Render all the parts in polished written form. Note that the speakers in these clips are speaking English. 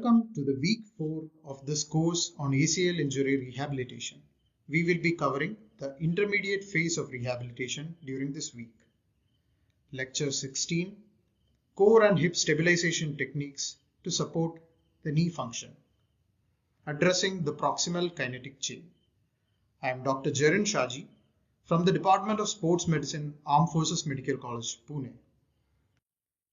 Welcome to the week 4 of this course on ACL injury rehabilitation. We will be covering the intermediate phase of rehabilitation during this week. Lecture 16, Core and Hip Stabilization Techniques to Support the Knee Function. Addressing the Proximal Kinetic Chain. I am Dr. Jerrin Shaji from the Department of Sports Medicine, Armed Forces Medical College, Pune.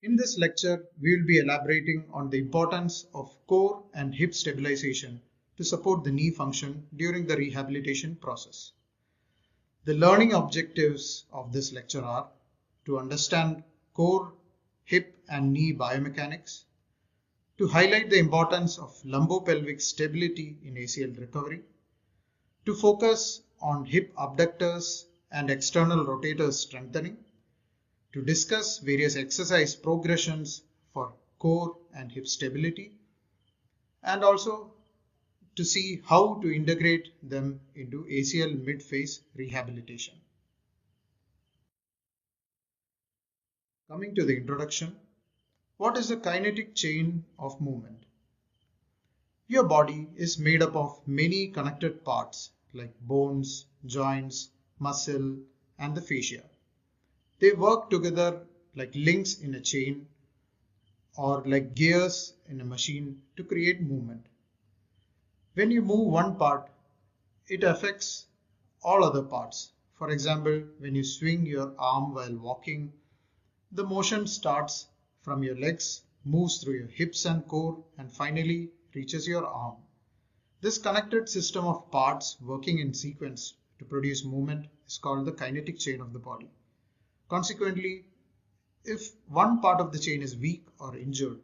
In this lecture, we will be elaborating on the importance of core and hip stabilization to support the knee function during the rehabilitation process. The learning objectives of this lecture are to understand core, hip and knee biomechanics, to highlight the importance of lumbopelvic stability in ACL recovery, to focus on hip abductors and external rotators strengthening, to discuss various exercise progressions for core and hip stability, and also to see how to integrate them into ACL mid-phase rehabilitation. Coming to the introduction, what is the kinetic chain of movement? Your body is made up of many connected parts like bones, joints, muscle, and the fascia. They work together like links in a chain or like gears in a machine to create movement. When you move one part, it affects all other parts. For example, when you swing your arm while walking, the motion starts from your legs, moves through your hips and core, and finally reaches your arm. This connected system of parts working in sequence to produce movement is called the kinetic chain of the body. Consequently, if one part of the chain is weak or injured,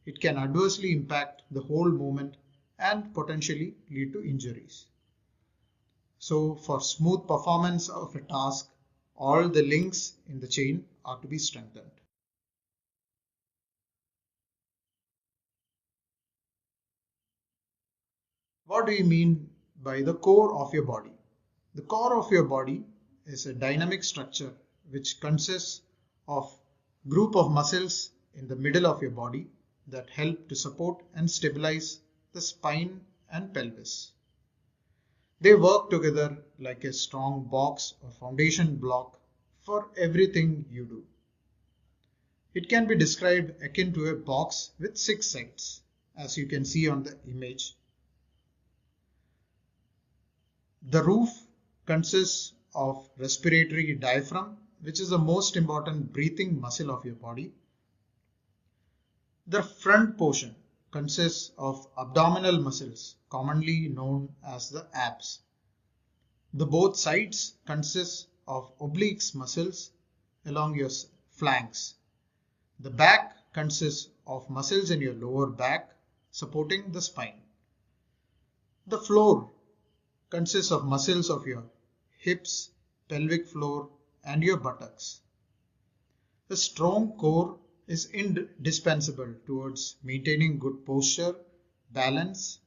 it can adversely impact the whole movement and potentially lead to injuries. So, for smooth performance of a task, all the links in the chain are to be strengthened. What do you mean by the core of your body? The core of your body is a dynamic structure which consists of group of muscles in the middle of your body that help to support and stabilize the spine and pelvis. They work together like a strong box or foundation block for everything you do. It can be described akin to a box with 6 sides, as you can see on the image. The roof consists of respiratory diaphragm, which is the most important breathing muscle of your body. The front portion consists of abdominal muscles, commonly known as the abs. The both sides consist of obliques muscles along your flanks. The back consists of muscles in your lower back supporting the spine. The floor consists of muscles of your hips, pelvic floor, and your buttocks. A strong core is indispensable towards maintaining good posture, balance,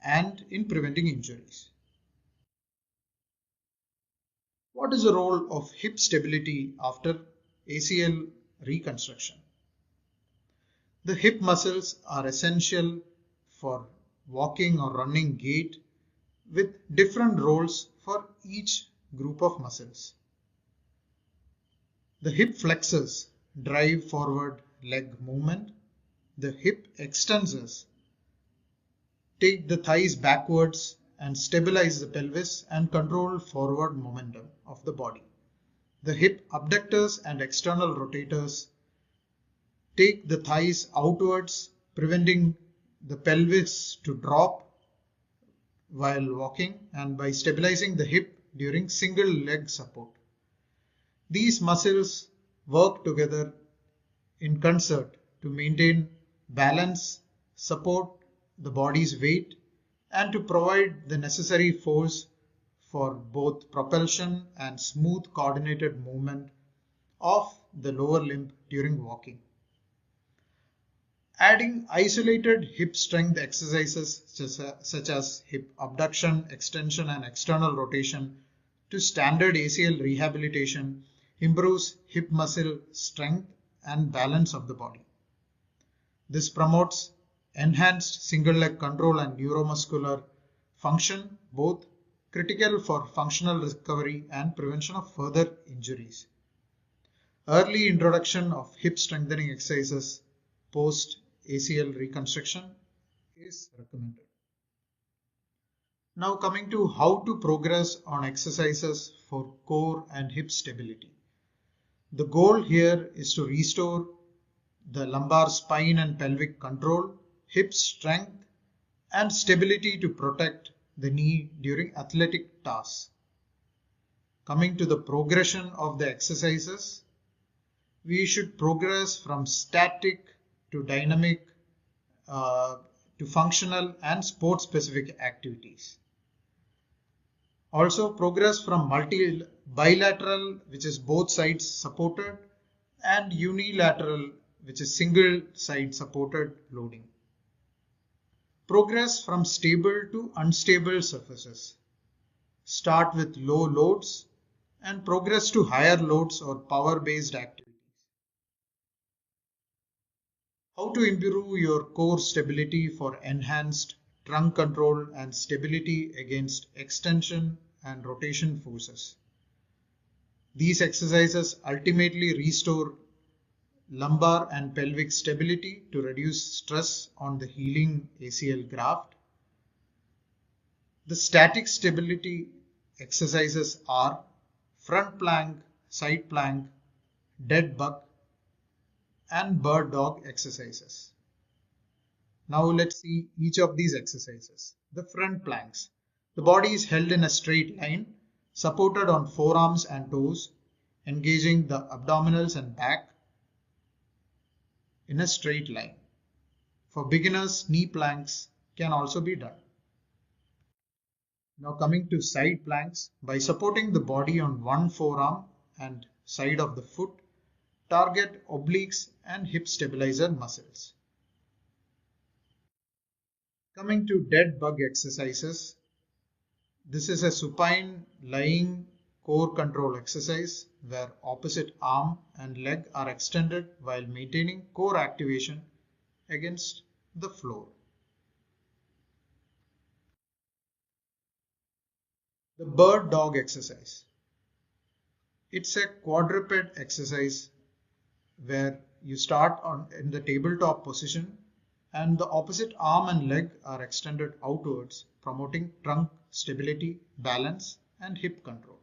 and in preventing injuries. What is the role of hip stability after ACL reconstruction? The hip muscles are essential for walking or running gait with different roles for each group of muscles. The hip flexors drive forward leg movement. The hip extensors take the thighs backwards and stabilize the pelvis and control forward momentum of the body. The hip abductors and external rotators take the thighs outwards, preventing the pelvis to drop while walking and by stabilizing the hip during single leg support. These muscles work together in concert to maintain balance, support the body's weight, and to provide the necessary force for both propulsion and smooth coordinated movement of the lower limb during walking. Adding isolated hip strength exercises such as hip abduction, extension, and external rotation to standard ACL rehabilitation improves hip muscle strength and balance of the body. This promotes enhanced single leg control and neuromuscular function, both critical for functional recovery and prevention of further injuries. Early introduction of hip strengthening exercises post ACL reconstruction is recommended. Now coming to how to progress on exercises for core and hip stability. The goal here is to restore the lumbar spine and pelvic control, hip strength and stability to protect the knee during athletic tasks. Coming to the progression of the exercises, we should progress from static to dynamic to functional and sport specific activities. Also progress from bilateral, which is both sides supported, and unilateral, which is single side supported loading. Progress from stable to unstable surfaces. Start with low loads and progress to higher loads or power based activities. How to improve your core stability for enhanced trunk control and stability against extension and rotation forces. These exercises ultimately restore lumbar and pelvic stability to reduce stress on the healing ACL graft. The static stability exercises are front plank, side plank, dead bug, and bird dog exercises. Now let's see each of these exercises. The front planks. The body is held in a straight line, supported on forearms and toes, engaging the abdominals and back in a straight line. For beginners, knee planks can also be done. Now coming to side planks, by supporting the body on one forearm and side of the foot, target obliques and hip stabilizer muscles. Coming to dead bug exercises, this is a supine lying core control exercise where opposite arm and leg are extended while maintaining core activation against the floor. The bird dog exercise. It's a quadruped exercise where you start in the tabletop position and the opposite arm and leg are extended outwards, promoting trunk stability, balance, and hip control.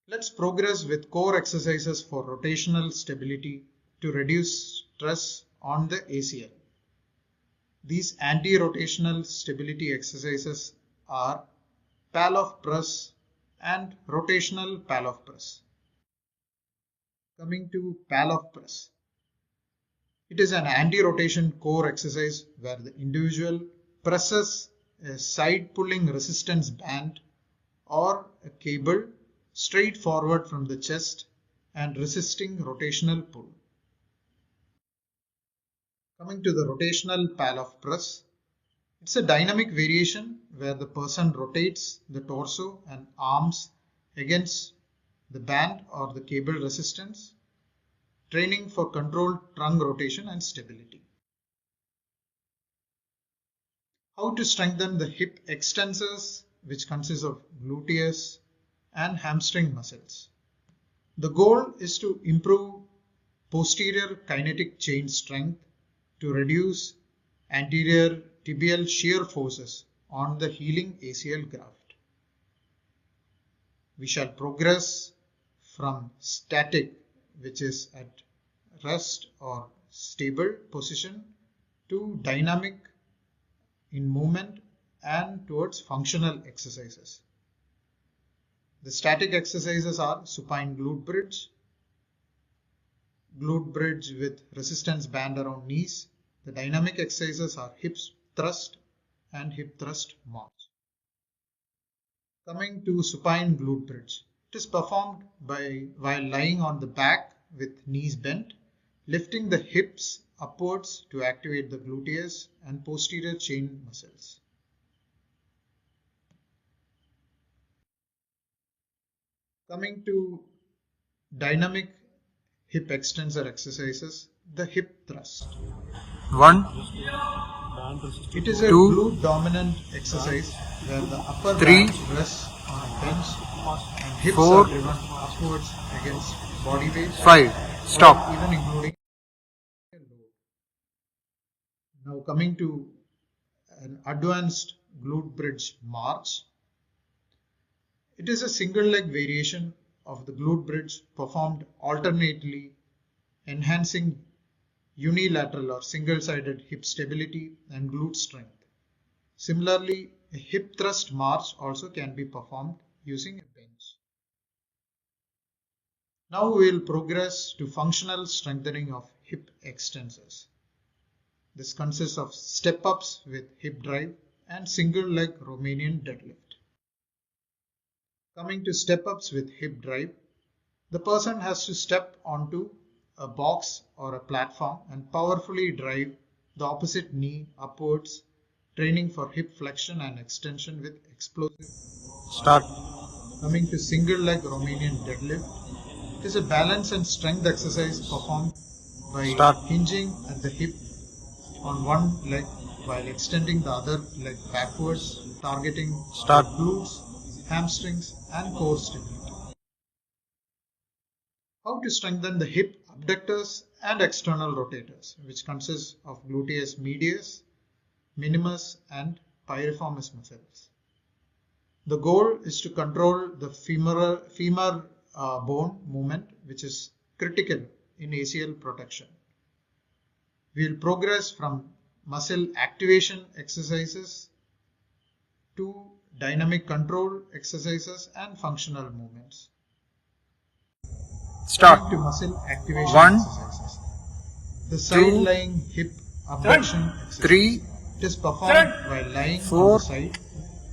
Let's progress with core exercises for rotational stability to reduce stress on the ACL. These anti-rotational stability exercises are Pallof press and rotational Pallof press. Coming to Pallof press. It is an anti-rotation core exercise where the individual presses a side pulling resistance band or a cable straight forward from the chest and resisting rotational pull. Coming to the rotational Pallof press. It's a dynamic variation where the person rotates the torso and arms against the band or the cable resistance, training for controlled trunk rotation and stability. How to strengthen the hip extensors, which consists of gluteus and hamstring muscles. The goal is to improve posterior kinetic chain strength to reduce anterior tibial shear forces on the healing ACL graft. We shall progress from static, which is at rest or stable position, to dynamic in movement and towards functional exercises. The static exercises are supine glute bridge with resistance band around knees. The dynamic exercises are hip thrust and hip thrust march. Coming to supine glute bridge. It is performed while lying on the back with knees bent, lifting the hips upwards to activate the gluteus and posterior chain muscles. Coming to dynamic hip extensor exercises, the hip thrust. 1, It is a 2, glute dominant exercise where the upper 3, back rests on a bench and hips 4, are driven upwards against body weight, 5. Stop. even including load. Now coming to an advanced glute bridge march. It is a single leg variation of the glute bridge performed alternately, enhancing unilateral or single-sided hip stability and glute strength. Similarly, a hip thrust march also can be performed using a bench. Now we will progress to functional strengthening of hip extensors. This consists of step-ups with hip drive and single leg Romanian deadlift. Coming to step-ups with hip drive, the person has to step onto a box or a platform and powerfully drive the opposite knee upwards, training for hip flexion and extension with explosive. Start. Coming to single leg Romanian deadlift, it is a balance and strength exercise performed by hinging at the hip on one leg while extending the other leg backwards, targeting glutes, hamstrings and core stability. How to strengthen the hip abductors and external rotators, which consists of gluteus medius, minimus and piriformis muscles. The goal is to control the femur bone movement, which is critical in ACL protection. We will progress from muscle activation exercises to dynamic control exercises and functional movements. Start. Coming to muscle activation 1, exercises. The side lying hip abduction exercise. 3, It is performed while lying 4, on the side,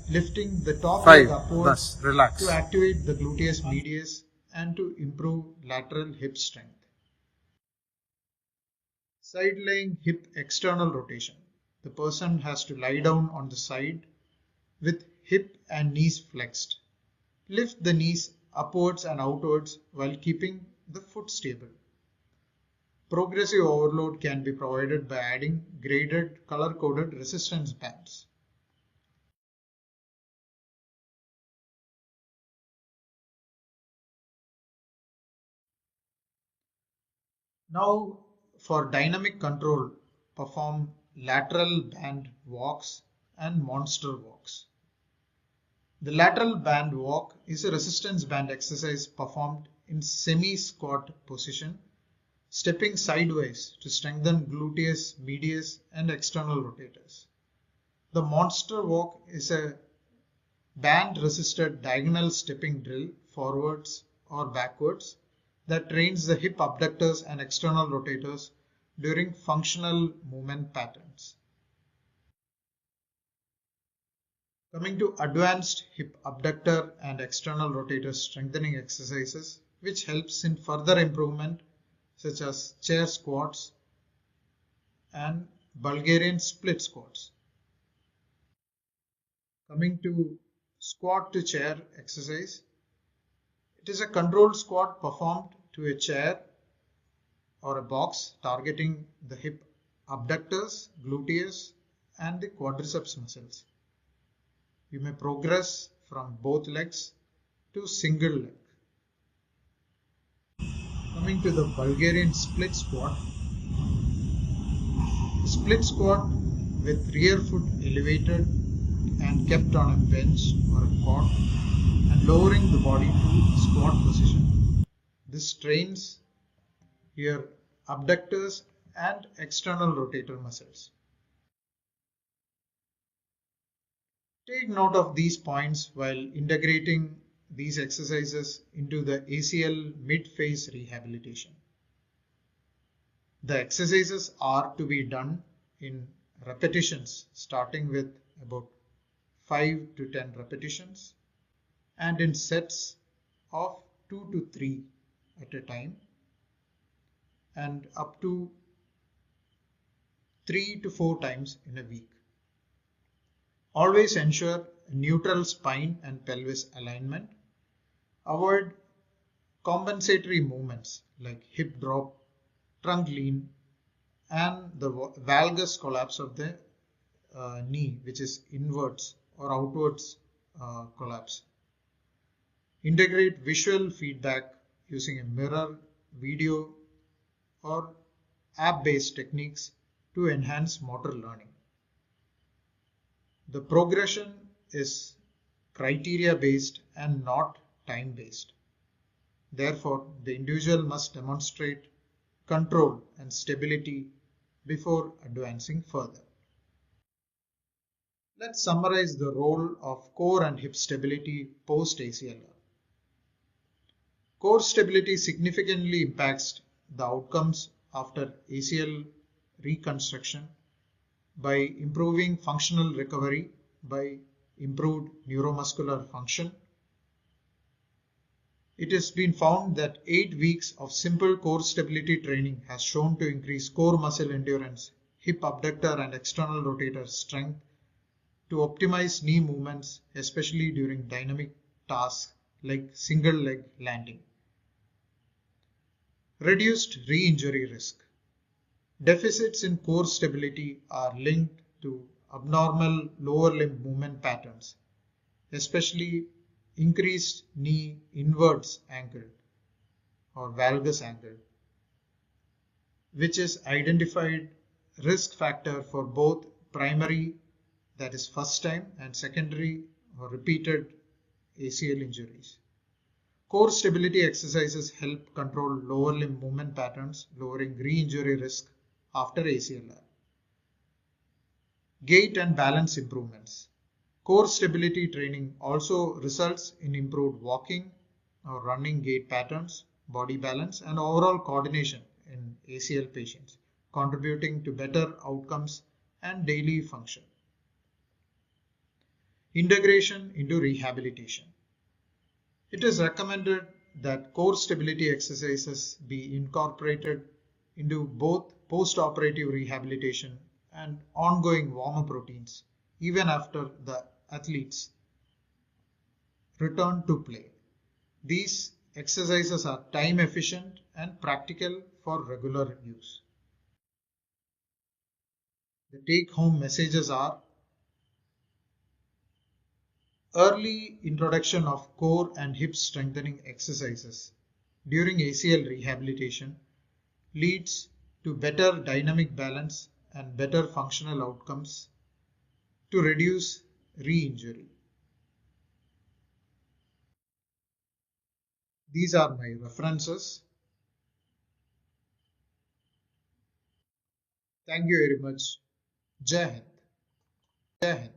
lifting the top 5. leg upwards Relax. to activate the gluteus medius and to improve lateral hip strength. Side lying hip external rotation. The person has to lie down on the side with hip and knees flexed. Lift the knees upwards and outwards while keeping the foot stable. Progressive overload can be provided by adding graded color-coded resistance bands. Now for dynamic control, perform lateral band walks and monster walks. The lateral band walk is a resistance band exercise performed in semi-squat position, stepping sideways to strengthen gluteus medius and external rotators. The monster walk is a band resisted diagonal stepping drill forwards or backwards that trains the hip abductors and external rotators during functional movement patterns. Coming to advanced hip abductor and external rotator strengthening exercises, which helps in further improvement such as chair squats and Bulgarian split squats. Coming to squat to chair exercise, it is a controlled squat performed to a chair or a box targeting the hip abductors, gluteus and the quadriceps muscles. You may progress from both legs to single leg. Coming to the Bulgarian split squat. The split squat with rear foot elevated and kept on a bench or a cot and lowering the body to squat position. This trains your abductors and external rotator muscles. Take note of these points while integrating these exercises into the ACL mid-phase rehabilitation. The exercises are to be done in repetitions starting with about 5 to 10 repetitions and in sets of 2 to 3 at a time and up to 3 to 4 times in a week. Always ensure neutral spine and pelvis alignment. Avoid compensatory movements like hip drop, trunk lean, and the valgus collapse of the knee, which is inwards or outwards collapse. Integrate visual feedback using a mirror, video, or app-based techniques to enhance motor learning. The progression is criteria-based and not time-based. Therefore, the individual must demonstrate control and stability before advancing further. Let's summarize the role of core and hip stability post ACLR. Core stability significantly impacts the outcomes after ACL reconstruction by improving functional recovery, by improved neuromuscular function. It has been found that 8 weeks of simple core stability training has shown to increase core muscle endurance, hip abductor and external rotator strength, to optimize knee movements, especially during dynamic tasks like single leg landing. Reduced re-injury risk. Deficits in core stability are linked to abnormal lower limb movement patterns, especially increased knee inwards angle or valgus angle, which is identified risk factor for both primary, that is first time, and secondary or repeated ACL injuries. Core stability exercises help control lower limb movement patterns, lowering re-injury risk after ACLR. Gait and balance improvements. Core stability training also results in improved walking or running gait patterns, body balance, and overall coordination in ACL patients, contributing to better outcomes and daily function. Integration into rehabilitation. It is recommended that core stability exercises be incorporated into both post-operative rehabilitation and ongoing warm-up routines, even after the athletes return to play. These exercises are time efficient and practical for regular use. The take-home messages are: early introduction of core and hip strengthening exercises during ACL rehabilitation leads to better dynamic balance and better functional outcomes to reduce re-injury. These are my references. Thank you very much. Jai Hind. Jai Hind.